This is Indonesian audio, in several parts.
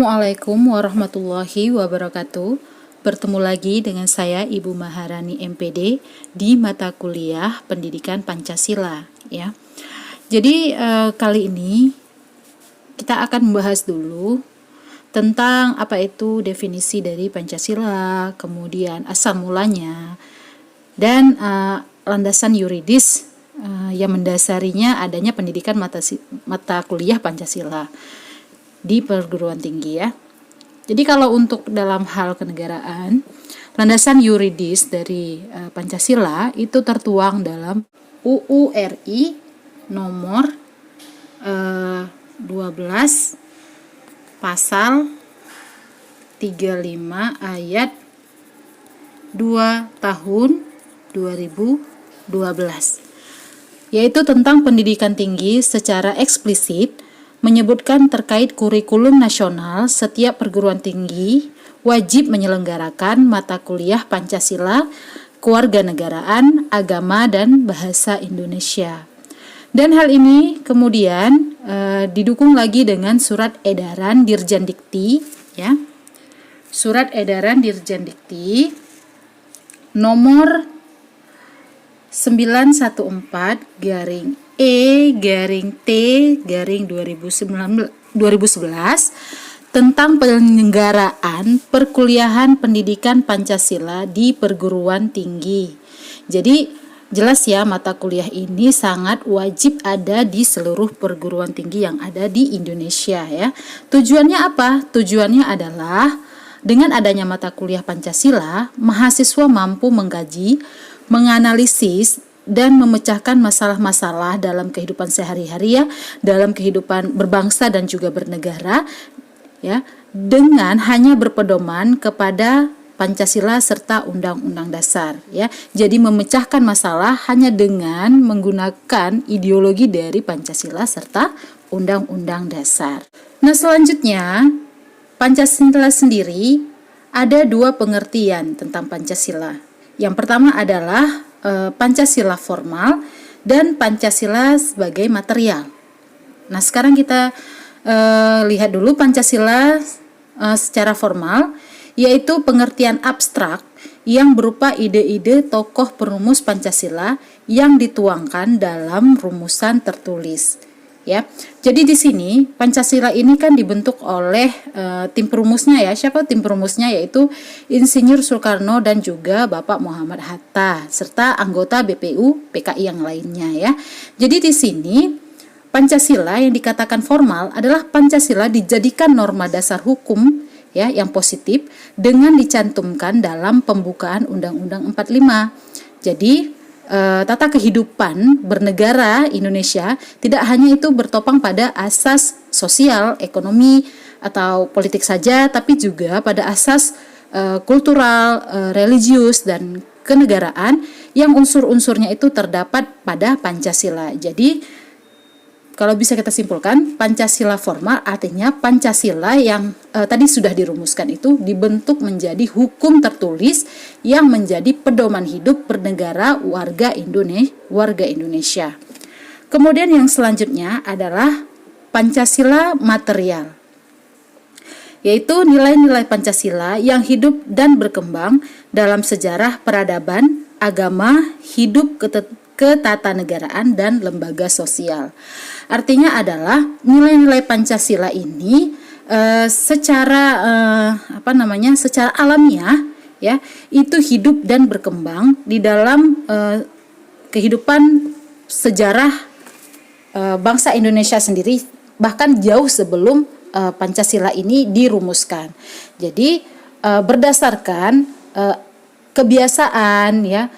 Assalamualaikum warahmatullahi wabarakatuh. Bertemu lagi dengan saya Ibu Maharani MPD di mata kuliah Pendidikan Pancasila ya. Jadi kali ini kita akan membahas dulu tentang apa itu definisi dari Pancasila, kemudian asal mulanya dan landasan yuridis yang mendasarinya adanya pendidikan mata kuliah Pancasila di perguruan tinggi ya. Jadi kalau untuk dalam hal kenegaraan, landasan yuridis dari Pancasila itu tertuang dalam UU RI nomor 12 pasal 35 ayat 2 tahun 2012, yaitu tentang pendidikan tinggi secara eksplisit menyebutkan terkait kurikulum nasional setiap perguruan tinggi wajib menyelenggarakan mata kuliah Pancasila, kewarganegaraan, agama, dan bahasa Indonesia. Dan hal ini kemudian didukung lagi dengan surat edaran Dirjen Dikti ya. Surat edaran Dirjen Dikti nomor 914/E/T/2011 tentang penyelenggaraan perkuliahan pendidikan Pancasila di perguruan tinggi. Jadi jelas ya, mata kuliah ini sangat wajib ada di seluruh perguruan tinggi yang ada di Indonesia ya. Tujuannya apa? Tujuannya adalah dengan adanya mata kuliah Pancasila, mahasiswa mampu mengkaji, menganalisis, dan memecahkan masalah-masalah dalam kehidupan sehari-hari ya, dalam kehidupan berbangsa dan juga bernegara ya, dengan hanya berpedoman kepada Pancasila serta Undang-Undang Dasar ya. Jadi memecahkan masalah hanya dengan menggunakan ideologi dari Pancasila serta Undang-Undang Dasar. Nah, selanjutnya Pancasila sendiri ada dua pengertian tentang Pancasila. Yang pertama adalah Pancasila formal dan Pancasila sebagai material. Nah, sekarang kita lihat dulu Pancasila secara formal, yaitu pengertian abstrak yang berupa ide-ide tokoh perumus Pancasila yang dituangkan dalam rumusan tertulis. Ya, jadi di sini Pancasila ini kan dibentuk oleh tim perumusnya ya. Siapa tim perumusnya? Yaitu Insinyur Soekarno dan juga Bapak Muhammad Hatta serta anggota BPU PKI yang lainnya ya. Jadi di sini Pancasila yang dikatakan formal adalah Pancasila dijadikan norma dasar hukum ya yang positif dengan dicantumkan dalam pembukaan Undang-Undang 45. Jadi tata kehidupan bernegara Indonesia tidak hanya itu bertopang pada asas sosial, ekonomi, atau politik saja, tapi juga pada asas kultural, religius, dan kenegaraan yang unsur-unsurnya itu terdapat pada Pancasila. Jadi kalau bisa kita simpulkan, Pancasila formal artinya Pancasila yang tadi sudah dirumuskan itu dibentuk menjadi hukum tertulis yang menjadi pedoman hidup bernegara warga Indonesia. Kemudian yang selanjutnya adalah Pancasila material, yaitu nilai-nilai Pancasila yang hidup dan berkembang dalam sejarah peradaban, agama, hidup ketatanegaraan, dan lembaga sosial. Artinya adalah nilai-nilai Pancasila ini secara alamiah ya, itu hidup dan berkembang di dalam kehidupan sejarah bangsa Indonesia sendiri, bahkan jauh sebelum Pancasila ini dirumuskan. Jadi berdasarkan kebiasaan ya,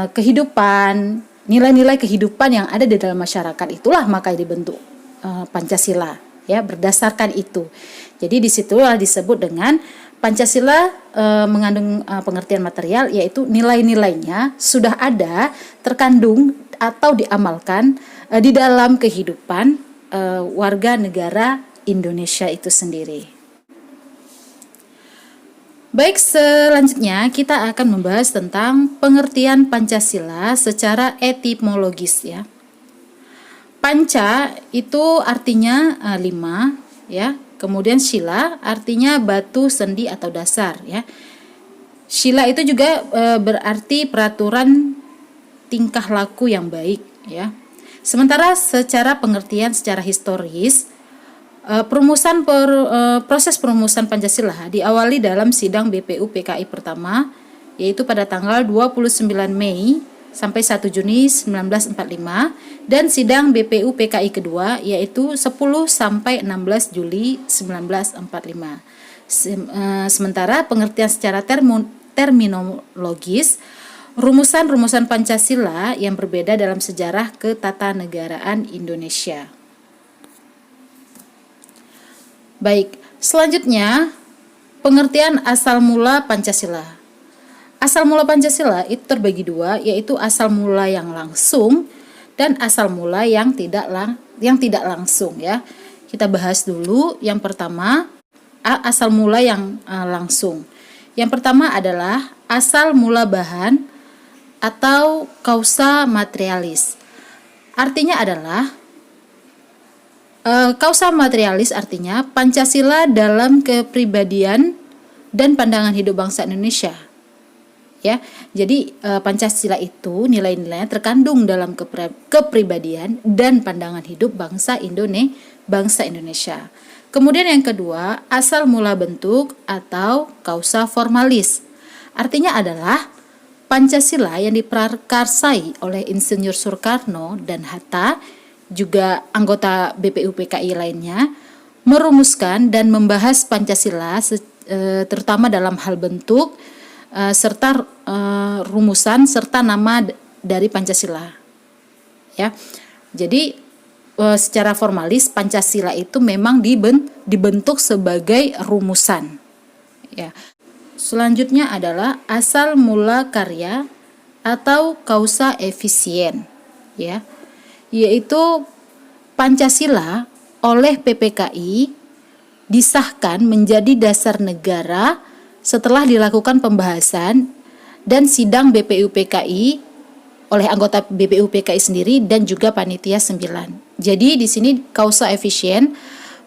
kehidupan, nilai-nilai kehidupan yang ada di dalam masyarakat, itulah maka dibentuk Pancasila ya, berdasarkan itu. Jadi disitulah disebut dengan Pancasila mengandung pengertian material, yaitu nilai-nilainya sudah ada, terkandung atau diamalkan di dalam kehidupan warga negara Indonesia itu sendiri. Baik, selanjutnya kita akan membahas tentang pengertian Pancasila secara etimologis ya. Panca itu artinya 5 ya. Kemudian sila artinya batu, sendi atau dasar ya. Sila itu juga berarti peraturan tingkah laku yang baik ya. Sementara secara pengertian secara historis, proses perumusan Pancasila diawali dalam sidang BPU PKI pertama, yaitu pada tanggal 29 Mei sampai 1 Juni 1945, dan sidang BPU PKI kedua yaitu 10 sampai 16 Juli 1945. Sementara pengertian secara terminologis, rumusan-rumusan Pancasila yang berbeda dalam sejarah ketatanegaraan Indonesia. Baik, selanjutnya pengertian asal mula Pancasila. Asal mula Pancasila itu terbagi dua, yaitu asal mula yang langsung dan asal mula yang tidak langsung ya. Kita bahas dulu yang pertama, asal mula yang langsung. Yang pertama adalah asal mula bahan atau causa materialis. Artinya adalah causa materialis artinya Pancasila dalam kepribadian dan pandangan hidup bangsa Indonesia. Ya, jadi Pancasila itu nilai-nilainya terkandung dalam kepribadian dan pandangan hidup bangsa Indonesia. Kemudian yang kedua, asal mula bentuk atau causa formalis. Artinya adalah Pancasila yang diprakarsai oleh Insinyur Soekarno dan Hatta, juga anggota BPU PKI lainnya, merumuskan dan membahas Pancasila terutama dalam hal bentuk, serta rumusan serta nama dari Pancasila ya. Jadi secara formalis Pancasila itu memang dibentuk sebagai rumusan ya. Selanjutnya adalah asal mula karya atau causa efisien ya, yaitu Pancasila oleh PPKI disahkan menjadi dasar negara setelah dilakukan pembahasan dan sidang BPU PKI oleh anggota BPU PKI sendiri dan juga panitia 9. Jadi di sini causa efisien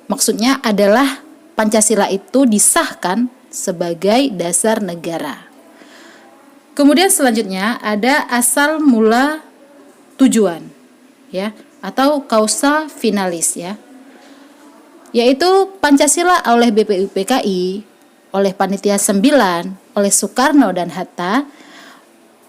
maksudnya adalah Pancasila itu disahkan sebagai dasar negara. Kemudian selanjutnya ada asal mula tujuan ya, atau causa finalis ya. Yaitu Pancasila oleh BPU PKI, oleh panitia 9, oleh Soekarno dan Hatta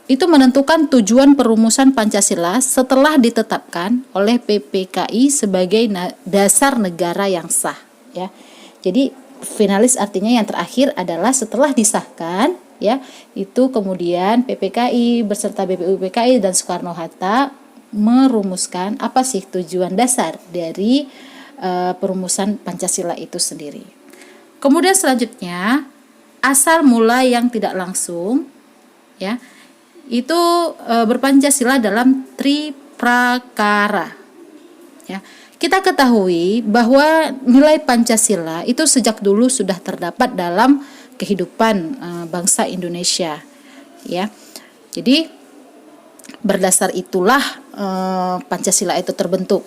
itu menentukan tujuan perumusan Pancasila setelah ditetapkan oleh PPKI sebagai dasar negara yang sah ya. Jadi finalis artinya yang terakhir adalah setelah disahkan ya, itu kemudian PPKI beserta BPU PKI dan Soekarno Hatta merumuskan apa sih tujuan dasar dari perumusan Pancasila itu sendiri. Kemudian selanjutnya asal mula yang tidak langsung ya, itu berpancasila dalam triprakara ya. Kita ketahui bahwa nilai Pancasila itu sejak dulu sudah terdapat dalam kehidupan bangsa Indonesia ya. Jadi berdasar itulah Pancasila itu terbentuk.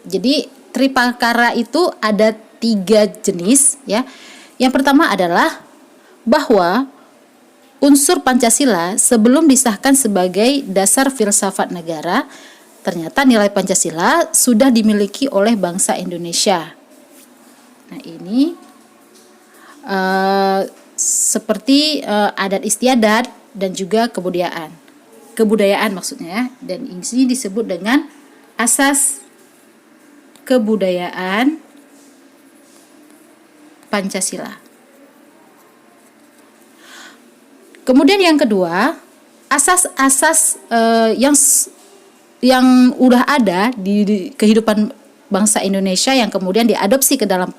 Jadi triprakara itu ada 3 jenis ya. Yang pertama adalah bahwa unsur Pancasila sebelum disahkan sebagai dasar filsafat negara, ternyata nilai Pancasila sudah dimiliki oleh bangsa Indonesia. Nah ini seperti adat istiadat dan juga kebudayaan maksudnya ya. Dan ini disebut dengan asas kebudayaan Pancasila. Kemudian yang kedua, asas-asas yang udah ada di kehidupan bangsa Indonesia yang kemudian diadopsi ke dalam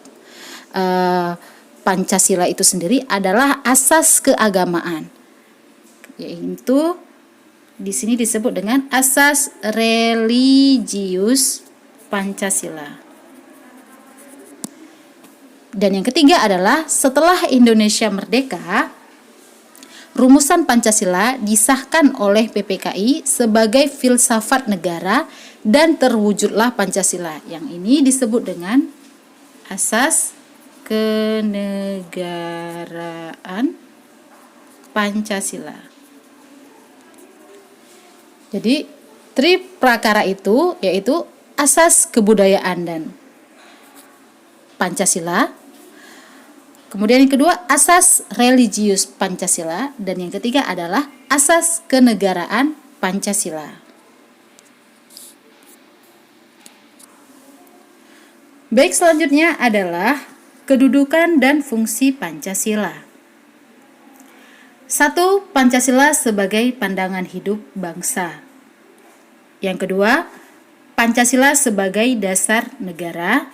Pancasila itu sendiri adalah asas keagamaan, yaitu di sini disebut dengan asas religius Pancasila. Dan yang ketiga adalah setelah Indonesia merdeka, rumusan Pancasila disahkan oleh PPKI sebagai filsafat negara dan terwujudlah Pancasila. Yang ini disebut dengan Asas kenegaraan Pancasila. Jadi, triprakara itu yaitu asas kebudayaan dan Pancasila. Kemudian yang kedua, asas religius Pancasila, dan yang ketiga adalah asas kenegaraan Pancasila. Baik, selanjutnya adalah kedudukan dan fungsi Pancasila. 1. Pancasila sebagai pandangan hidup bangsa. Yang kedua, Pancasila sebagai dasar negara.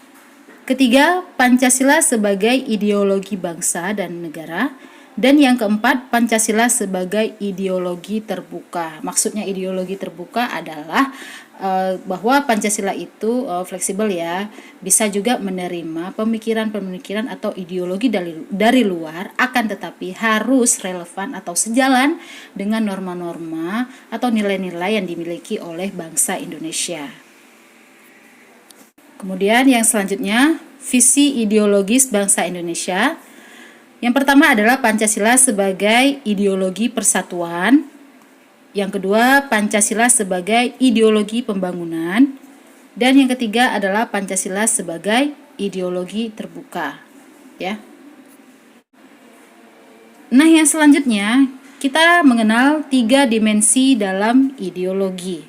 Ketiga, Pancasila sebagai ideologi bangsa dan negara. Dan yang keempat, Pancasila sebagai ideologi terbuka. Maksudnya ideologi terbuka adalah bahwa Pancasila itu fleksibel ya, bisa juga menerima pemikiran-pemikiran atau ideologi dari luar, akan tetapi harus relevan atau sejalan dengan norma-norma atau nilai-nilai yang dimiliki oleh bangsa Indonesia. Kemudian yang selanjutnya, visi ideologis bangsa Indonesia. Yang pertama adalah Pancasila sebagai ideologi persatuan. Yang kedua, Pancasila sebagai ideologi pembangunan. Dan yang ketiga adalah Pancasila sebagai ideologi terbuka. Ya. Nah, yang selanjutnya kita mengenal 3 dimensi dalam ideologi.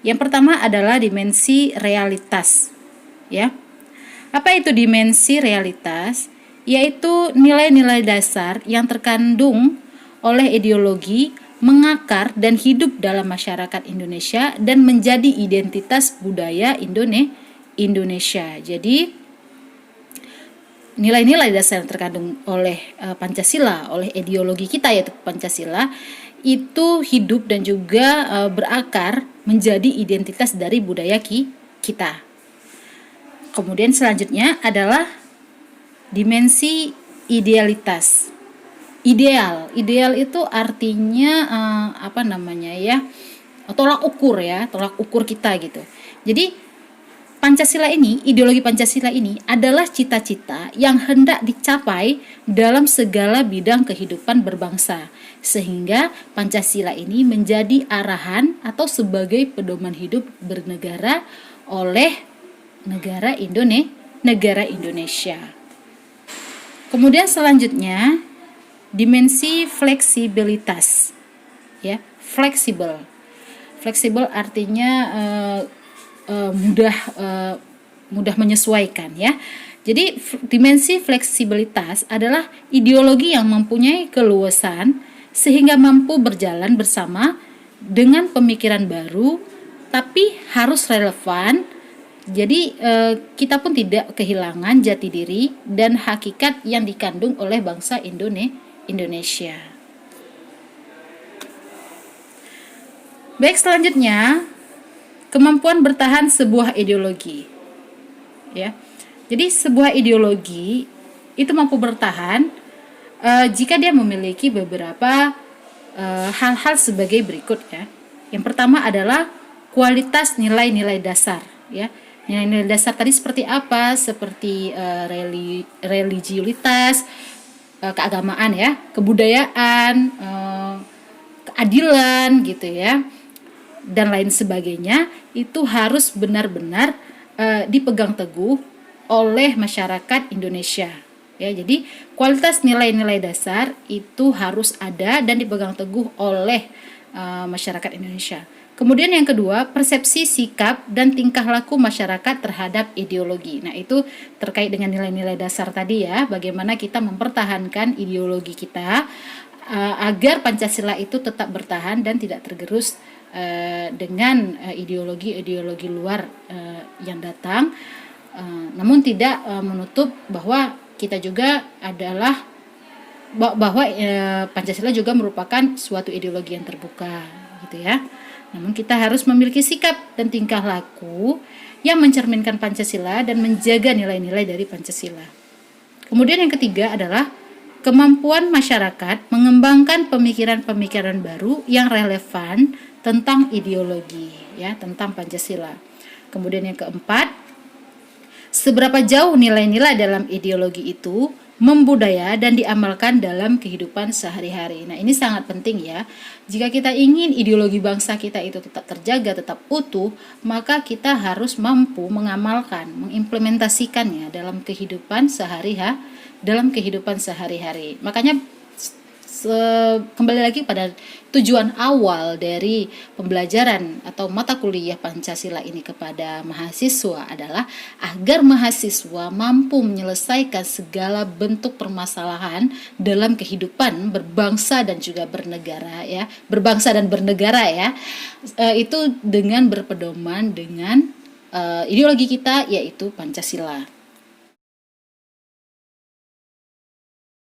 Yang pertama adalah dimensi realitas. Ya. Apa itu dimensi realitas? Yaitu nilai-nilai dasar yang terkandung oleh ideologi, mengakar dan hidup dalam masyarakat Indonesia dan menjadi identitas budaya Indonesia. Jadi nilai-nilai dasar yang terkandung oleh Pancasila, oleh ideologi kita yaitu Pancasila, itu hidup dan juga berakar menjadi identitas dari budaya kita. Kemudian selanjutnya adalah dimensi idealitas. Ideal itu artinya tolak ukur kita gitu. Jadi ideologi Pancasila ini adalah cita-cita yang hendak dicapai dalam segala bidang kehidupan berbangsa, sehingga Pancasila ini menjadi arahan atau sebagai pedoman hidup bernegara oleh negara Indonesia. Kemudian selanjutnya dimensi fleksibilitas, ya, fleksibel artinya mudah menyesuaikan, ya. Jadi dimensi fleksibilitas adalah ideologi yang mempunyai keluasan sehingga mampu berjalan bersama dengan pemikiran baru, tapi harus relevan. Jadi kita pun tidak kehilangan jati diri dan hakikat yang dikandung oleh bangsa Indonesia. Baik, selanjutnya kemampuan bertahan sebuah ideologi. Ya. Jadi sebuah ideologi itu mampu bertahan jika dia memiliki beberapa hal-hal sebagai berikut, ya. Yang pertama adalah kualitas nilai-nilai dasar, ya. Nilai-nilai dasar tadi seperti apa? Seperti religiulitas, keagamaan, ya, kebudayaan, keadilan gitu, ya, dan lain sebagainya. Itu harus benar-benar dipegang teguh oleh masyarakat Indonesia, ya. Jadi kualitas nilai-nilai dasar itu harus ada dan dipegang teguh oleh masyarakat Indonesia. Kemudian yang kedua, persepsi, sikap, dan tingkah laku masyarakat terhadap ideologi. Nah, itu terkait dengan nilai-nilai dasar tadi, ya. Bagaimana kita mempertahankan ideologi kita agar Pancasila itu tetap bertahan dan tidak tergerus dengan ideologi-ideologi luar yang datang. Namun tidak menutup bahwa kita juga adalah bahwa Pancasila juga merupakan suatu ideologi yang terbuka, gitu, ya. Namun kita harus memiliki sikap dan tingkah laku yang mencerminkan Pancasila dan menjaga nilai-nilai dari Pancasila. Kemudian yang ketiga adalah kemampuan masyarakat mengembangkan pemikiran-pemikiran baru yang relevan tentang ideologi, ya, tentang Pancasila. Kemudian yang keempat, Seberapa jauh nilai-nilai dalam ideologi itu membudaya dan diamalkan dalam kehidupan sehari-hari. Nah, ini sangat penting ya. Jika kita ingin ideologi bangsa kita itu tetap terjaga, tetap utuh, maka kita harus mampu mengamalkan, mengimplementasikannya dalam kehidupan sehari-hari. Makanya kembali lagi pada tujuan awal dari pembelajaran atau mata kuliah Pancasila ini kepada mahasiswa adalah agar mahasiswa mampu menyelesaikan segala bentuk permasalahan dalam kehidupan berbangsa dan juga bernegara ya, berbangsa dan bernegara ya. Itu dengan berpedoman dengan ideologi kita yaitu Pancasila.